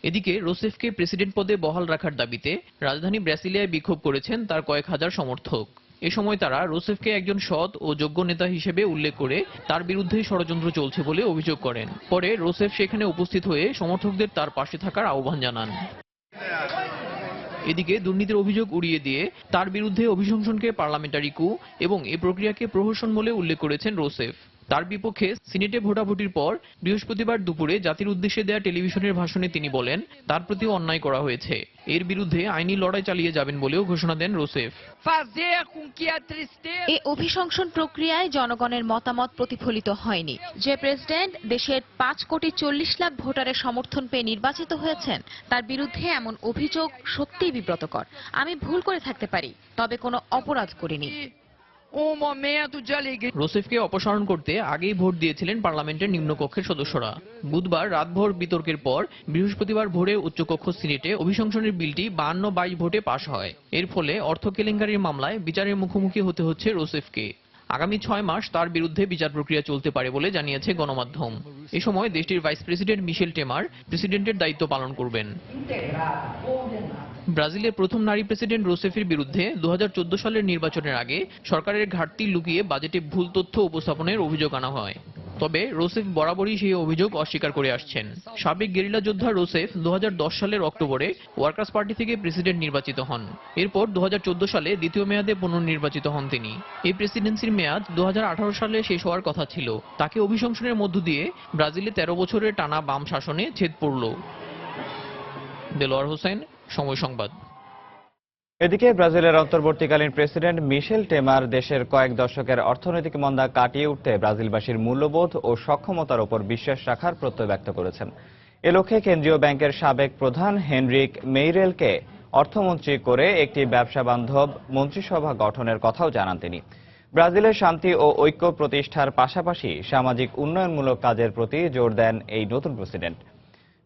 এদিকে রোসেফকে প্রেসিডেন্ট পদে বহাল রাখার দাবিতে রাজধানী ব্রাসিলিয়ায় বিক্ষোভ করেছেন তার কয়েক হাজার সমর্থক। এ সময় তারা রোসেফকে একজন সৎ ও যোগ্য নেতা হিসেবে উল্লেখ করে তার বিরুদ্ধে ষড়যন্ত্র চলছে বলে অভিযোগ করেন। পরে রোসেফ সেখানে উপস্থিত হয়ে সমর্থকদের তার পাশে থাকার আহ্বান জানান। এদিকে দুর্নীতির অভিযোগ উড়িয়ে দিয়ে তার বিরুদ্ধে অভিশংসনকে পার্লামেন্টারি কু এবং এই প্রক্রিয়াকে প্রহসন বলে উল্লেখ করেছেন রোসেফ। তার বিপক্ষে সিনেটে ভোটাভুটির পর বৃহস্পতিবার দুপুরে জাতির উদ্দেশ্যে দেয়া টেলিভিশনের ভাষণে তিনি বলেন তার প্রতিও অন্যায় করা হয়েছে, এর বিরুদ্ধে আইনি লড়াই চালিয়ে যাবেন বলেও ঘোষণা দেন রোসেফ। এই অভিশংসন প্রক্রিয়ায় জনগণের মতামত প্রতিফলিত হয়নি। যে প্রেসিডেন্ট দেশের 5,40,00,000 ভোটারের সমর্থন পেয়ে নির্বাচিত হয়েছেন তার বিরুদ্ধে এমন অভিযোগ সত্যিই বিব্রতকর। আমি ভুল করে থাকতে পারি, তবে কোনো অপরাধ করিনি। রোসেফকে অপসারণ করতে আগেই ভোট দিয়েছিলেন পার্লামেন্টের নিম্নকক্ষের সদস্যরা। বুধবার রাতভর বিতর্কের পর বৃহস্পতিবার ভোরে উচ্চকক্ষ সিনেটে অভিশংসনের বিলটি 52-22 ভোটে পাশ হয়। এর ফলে অর্থ কেলেঙ্কারির মামলায় বিচারের মুখোমুখি হতে হচ্ছে রোসেফকে। আগামী 6 মাস তার বিরুদ্ধে বিচার প্রক্রিয়া চলতে পারে বলে জানিয়েছে গণমাধ্যম। এ সময় দেশটির ভাইস প্রেসিডেন্ট মিশেল টেমার প্রেসিডেন্টের দায়িত্ব পালন করবেন। ব্রাজিলের প্রথম নারী প্রেসিডেন্ট রোসেফের বিরুদ্ধে 2014 সালের নির্বাচনের আগে সরকারের ঘাটতি লুকিয়ে বাজেটে ভুল তথ্য উপস্থাপনের অভিযোগ আনা হয়। তবে রোসেফ বরাবরই সেই অভিযোগ অস্বীকার করে আসছেন। সাবেক গেরিলা যোদ্ধা রোসেফ 2010 সালের অক্টোবরে ওয়ার্কার্স পার্টি থেকে প্রেসিডেন্ট নির্বাচিত হন। এরপর 2014 সালে দ্বিতীয় মেয়াদে পুনর্নির্বাচিত হন তিনি। এই প্রেসিডেন্সির মেয়াদ 2018 সালে শেষ হওয়ার কথা ছিল। তাকে অভিশংসনের মধ্য দিয়ে ব্রাজিলে 13 বছরের টানা বাম শাসনে ছেদ পড়ল। দেলোয়ার হোসেন, সময় সংবাদ। এদিকে ব্রাজিলের অন্তর্বর্তীকালীন প্রেসিডেন্ট মিশেল টেমার দেশের কয়েক দশকের অর্থনৈতিক মন্দা কাটিয়ে উঠতে ব্রাজিলবাসীর মূল্যবোধ ও সক্ষমতার উপর বিশ্বাস রাখার প্রত্যয় ব্যক্ত করেছেন। এ লক্ষ্যে কেন্দ্রীয় ব্যাংকের সাবেক প্রধান হেনরিক মেইরেলকে অর্থমন্ত্রী করে একটি ব্যবসা বান্ধব মন্ত্রিসভা গঠনের কথাও জানান তিনি। ব্রাজিলের শান্তি ও ঐক্য প্রতিষ্ঠার পাশাপাশি সামাজিক উন্নয়নমূলক কাজের প্রতি জোর দেন এই নতুন প্রেসিডেন্ট।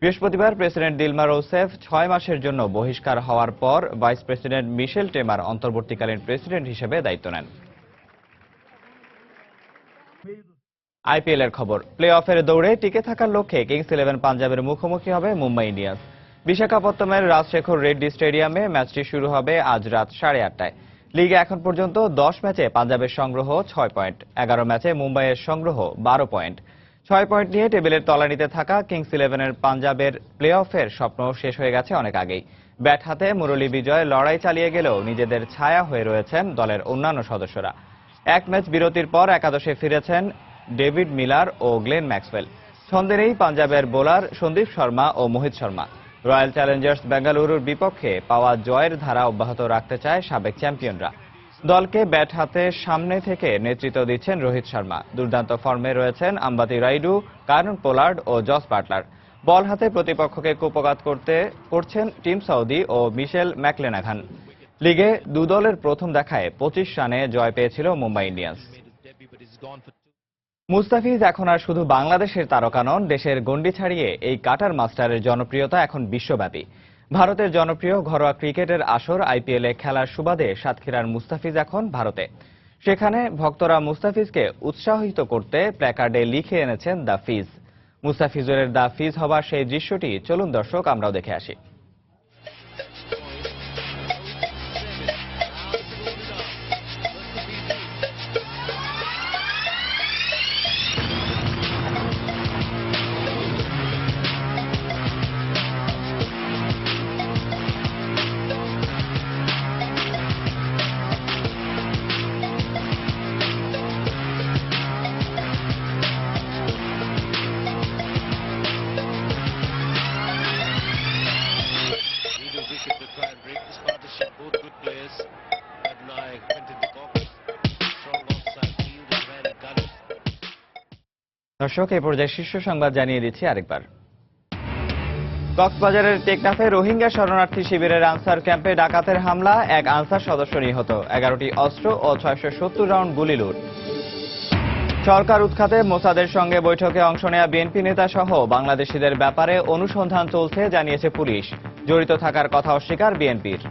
বৃহস্পতিবার প্রেসিডেন্ট দিলমা রোসেফ 6 মাসের জন্য বহিষ্কার হওয়ার পর ভাইস প্রেসিডেন্ট মিশেল টেমার অন্তর্বর্তীকালীন প্রেসিডেন্ট হিসেবে দায়িত্ব নেন। আইপিএল এর খবর, প্লে অফের দৌড়ে টিকে থাকার লক্ষ্যে কিংস 11 পাঞ্জাবের মুখোমুখি হবে মুম্বাই ইন্ডিয়ান্স। বিশাখাপত্তমের রাজশেখর রেড্ডি স্টেডিয়ামে ম্যাচটি শুরু হবে আজ রাত 8:30টায়। লিগে এখন পর্যন্ত 10 ম্যাচে পাঞ্জাবের সংগ্রহ 6 পয়েন্ট, 11 ম্যাচে মুম্বাইয়ের সংগ্রহ 12 পয়েন্ট। 6 পয়েন্ট নিয়ে টেবিলের তলানিতে থাকা কিংস 11 পাঞ্জাবের প্লে অফের স্বপ্ন শেষ হয়ে গেছে অনেক আগেই। ব্যাট হাতে মুরলী বিজয় লড়াই চালিয়ে গেলেও নিজেদের ছায়া হয়ে রয়েছেন দলের অন্যান্য সদস্যরা। এক ম্যাচ বিরতির পর একাদশে ফিরেছেন ডেভিড মিলার ও গ্লেন ম্যাক্সওয়েল। ছন্দে নেই পাঞ্জাবের বোলার সন্দীপ শর্মা ও মোহিত শর্মা। রয়্যাল চ্যালেঞ্জার্স বেঙ্গালুরুর বিপক্ষে পাওয়া জয়ের ধারা অব্যাহত রাখতে চায় সাবেক চ্যাম্পিয়নরা। দলকে ব্যাট হাতে সামনে থেকে নেতৃত্ব দিচ্ছেন রোহিত শর্মা। দুর্দান্ত ফর্মে রয়েছেন আম্বাতি রাইডু, কার্ন পোলার্ড ও জস বাটলার। বল হাতে প্রতিপক্ষকে কুপঘাত করছেন টিম সাউদি ও মিশেল ম্যাকলেনাঘান। লিগে দু দলের প্রথম দেখায় 25 রানে জয় পেয়েছিল মুম্বাই ইন্ডিয়ান্স। মুস্তাফিজ এখন আর শুধু বাংলাদেশের তারকা নন, দেশের গণ্ডি ছাড়িয়ে এই কাটার মাস্টারের জনপ্রিয়তা এখন বিশ্বব্যাপী। ভারতের জনপ্রিয় ঘরোয়া ক্রিকেটের আসর আইপিএলে খেলার সুবাদে সাতক্ষীরার মুস্তাফিজ এখন ভারতে। সেখানে ভক্তরা মুস্তাফিজকে উৎসাহিত করতে প্ল্যাকার্ডে লিখে এনেছেন দ্য ফিজ। মুস্তাফিজের দ্য ফিজ হবার সেই দৃশ্যটি চলুন দর্শক আমরাও দেখে আসি। দর্শক, এই পর্যায়ে শীর্ষ সংবাদ জানিয়ে দিচ্ছি আরেকবার। কক্সবাজারের টেকনাফে রোহিঙ্গা শরণার্থী শিবিরের আনসার ক্যাম্পে ডাকাতের হামলা, এক আনসার সদস্য নিহত, 11টি অস্ত্র ও 670 রাউন্ড গুলি লুট। সরকার উৎখাতে মোসাদের সঙ্গে বৈঠকে অংশ নেয়া বিএনপি নেতা সহ বাংলাদেশিদের ব্যাপারে অনুসন্ধান চলছে জানিয়েছে পুলিশ। জড়িত থাকার কথা অস্বীকার বিএনপির।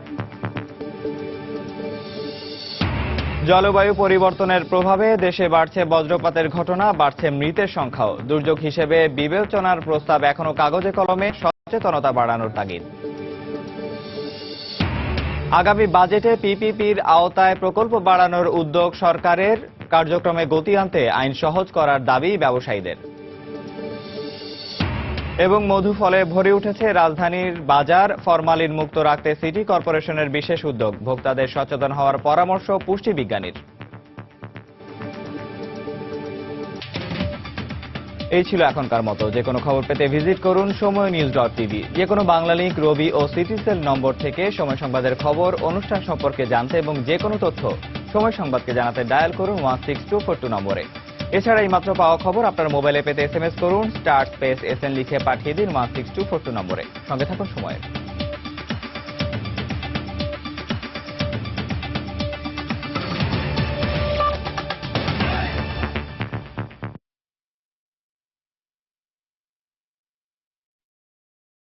জলবায়ু পরিবর্তনের প্রভাবে দেশে বাড়ছে বজ্রপাতের ঘটনা, বাড়ছে মৃতের সংখ্যাও। দুর্যোগ হিসেবে বিবেচনার প্রস্তাব এখনো কাগজে কলমে, সচেতনতা বাড়ানোর তাগিদ। আগামী বাজেটে পিপিপির আওতায় প্রকল্প বাড়ানোর উদ্যোগ সরকারের, কার্যক্রমে গতি আনতে আইন সহজ করার দাবি ব্যবসায়ীদের। এবং মধু ফলে ভরে উঠেছে রাজধানীর বাজার, ফরমালিন মুক্ত রাখতে সিটি কর্পোরেশনের বিশেষ উদ্যোগ, ভোক্তাদের সচেতন হওয়ার পরামর্শ পুষ্টি বিজ্ঞানীর। এই ছিল এখনকার মতো। যে কোনো খবর পেতে ভিজিট করুন সময়নিউজ.tv। যে কোনো বাংলা লিংক, রবি ও সিটিসেল নম্বর থেকে সময় সংবাদের খবর, অনুষ্ঠান সম্পর্কে জানতে এবং যে কোনো তথ্য সময় সংবাদকে জানাতে ডায়াল করুন 16242 নম্বরে। এছাড়া এই মাত্র পাওয়া খবর আপনার মোবাইলে পেতে SMS করুন *SN লিখে পাঠিয়ে দিন 16242 নম্বরে। সঙ্গে থাকুন সময়ের।